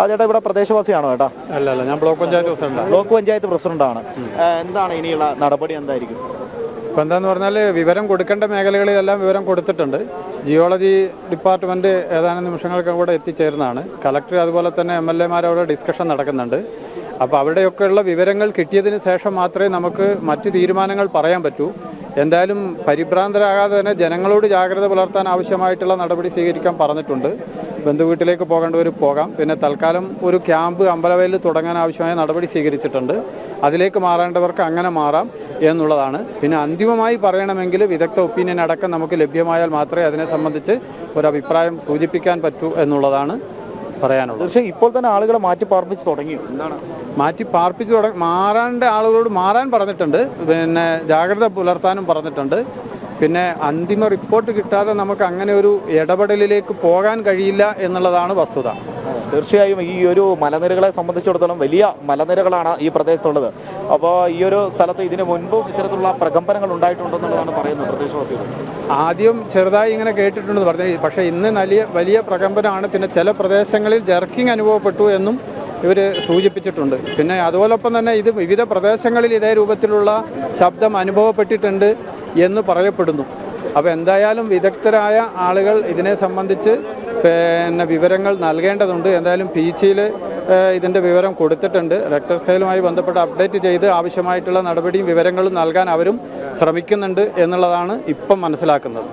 ആ ചേട്ടാ ഇവിടെ പ്രദേശവാസിയാണോ ചേട്ടാ? അല്ല, ഞാൻ ബ്ലോക്ക് പഞ്ചായത്ത് പ്രസിഡന്റാണ്. ബ്ലോക്ക് പഞ്ചായത്ത് പ്രസിഡന്റാണ്. എന്താണ് ഇനിയുള്ള നടപടി എന്തായിരിക്കും? ഇപ്പം എന്താണെന്ന് പറഞ്ഞാൽ വിവരം കൊടുക്കേണ്ട മേഖലകളിലെല്ലാം വിവരം കൊടുത്തിട്ടുണ്ട്. ജിയോളജി ഡിപ്പാർട്ട്മെൻറ്റ് ഏതാനും നിമിഷങ്ങൾക്ക് കൂടെ എത്തിച്ചേർന്നതാണ്. കളക്ടർ അതുപോലെ തന്നെ MLA മാരോട് ഡിസ്കഷൻ നടക്കുന്നുണ്ട്. അപ്പോൾ അവിടെയൊക്കെയുള്ള വിവരങ്ങൾ കിട്ടിയതിന് ശേഷം മാത്രമേ നമുക്ക് മറ്റ് തീരുമാനങ്ങൾ പറയാൻ പറ്റൂ. എന്തായാലും പരിഭ്രാന്തരാകാതെ തന്നെ ജനങ്ങളോട് ജാഗ്രത പുലർത്താൻ ആവശ്യമായിട്ടുള്ള നടപടി സ്വീകരിക്കാൻ പറഞ്ഞിട്ടുണ്ട്. ബന്ധുവീട്ടിലേക്ക് പോകേണ്ടവർ പോകാം. പിന്നെ തൽക്കാലം ഒരു ക്യാമ്പ് അമ്പലവയലിൽ തുടങ്ങാൻ ആവശ്യമായ നടപടി സ്വീകരിച്ചിട്ടുണ്ട്. അതിലേക്ക് മാറേണ്ടവർക്ക് അങ്ങനെ മാറാം എന്നുള്ളതാണ്. പിന്നെ അന്തിമമായി പറയണമെങ്കിൽ വിദഗ്ധ ഒപ്പീനിയൻ അടക്കം നമുക്ക് ലഭ്യമായാൽ മാത്രമേ അതിനെ സംബന്ധിച്ച് ഒരു അഭിപ്രായം സൂചിപ്പിക്കാൻ പറ്റൂ എന്നുള്ളതാണ് പറയാനുള്ളത്. തീർച്ചയായും ഇപ്പോൾ തന്നെ ആളുകളെ മാറ്റി പാർപ്പിച്ച് തുടങ്ങി. എന്താണ് മാറ്റി പാർപ്പിച്ച് മാറേണ്ട ആളുകളോട് മാറാൻ പറഞ്ഞിട്ടുണ്ട്. പിന്നെ ജാഗ്രത പുലർത്താനും പറഞ്ഞിട്ടുണ്ട്. പിന്നെ അന്തിമ റിപ്പോർട്ട് കിട്ടാതെ നമുക്ക് അങ്ങനെ ഒരു ഇടപെടലിലേക്ക് പോകാൻ കഴിയില്ല എന്നുള്ളതാണ് വസ്തുത. തീർച്ചയായും ഈ ഒരു മലനിരകളെ സംബന്ധിച്ചിടത്തോളം വലിയ മലനിരകളാണ് ഈ പ്രദേശത്തുള്ളത്. അപ്പോൾ ഈ ഒരു സ്ഥലത്ത് ഇതിനു മുൻപും ഇത്തരത്തിലുള്ള പ്രകമ്പനങ്ങൾ ഉണ്ടായിട്ടുണ്ടെന്നുള്ളതാണ് പറയുന്നത് പ്രദേശവാസികൾ. ആദ്യം ചെറുതായി ഇങ്ങനെ കേട്ടിട്ടുണ്ടെന്ന് പറഞ്ഞു. പക്ഷേ ഇന്ന് വലിയ പ്രകമ്പനമാണ്. പിന്നെ ചില പ്രദേശങ്ങളിൽ ജർക്കിംഗ് അനുഭവപ്പെട്ടു എന്നും ഇവർ സൂചിപ്പിച്ചിട്ടുണ്ട്. പിന്നെ അതോടൊപ്പം തന്നെ ഇത് വിവിധ പ്രദേശങ്ങളിൽ ഇതേ രൂപത്തിലുള്ള ശബ്ദം അനുഭവപ്പെട്ടിട്ടുണ്ട് എന്ന് പറയപ്പെടുന്നു. അപ്പോൾ എന്തായാലും വിദഗ്ധരായ ആളുകൾ ഇതിനെ സംബന്ധിച്ച് പിന്നെ വിവരങ്ങൾ നൽകേണ്ടതുണ്ട്. എന്തായാലും പീച്ചിയിൽ ഇതിൻ്റെ വിവരം കൊടുത്തിട്ടുണ്ട്. റെക്ടർ സ്കെയിലുമായി ബന്ധപ്പെട്ട് അപ്ഡേറ്റ് ചെയ്ത് ആവശ്യമായിട്ടുള്ള നടപടിയും വിവരങ്ങളും നൽകാൻ അവരും ശ്രമിക്കുന്നുണ്ട് എന്നുള്ളതാണ് ഇപ്പം മനസ്സിലാക്കുന്നത്.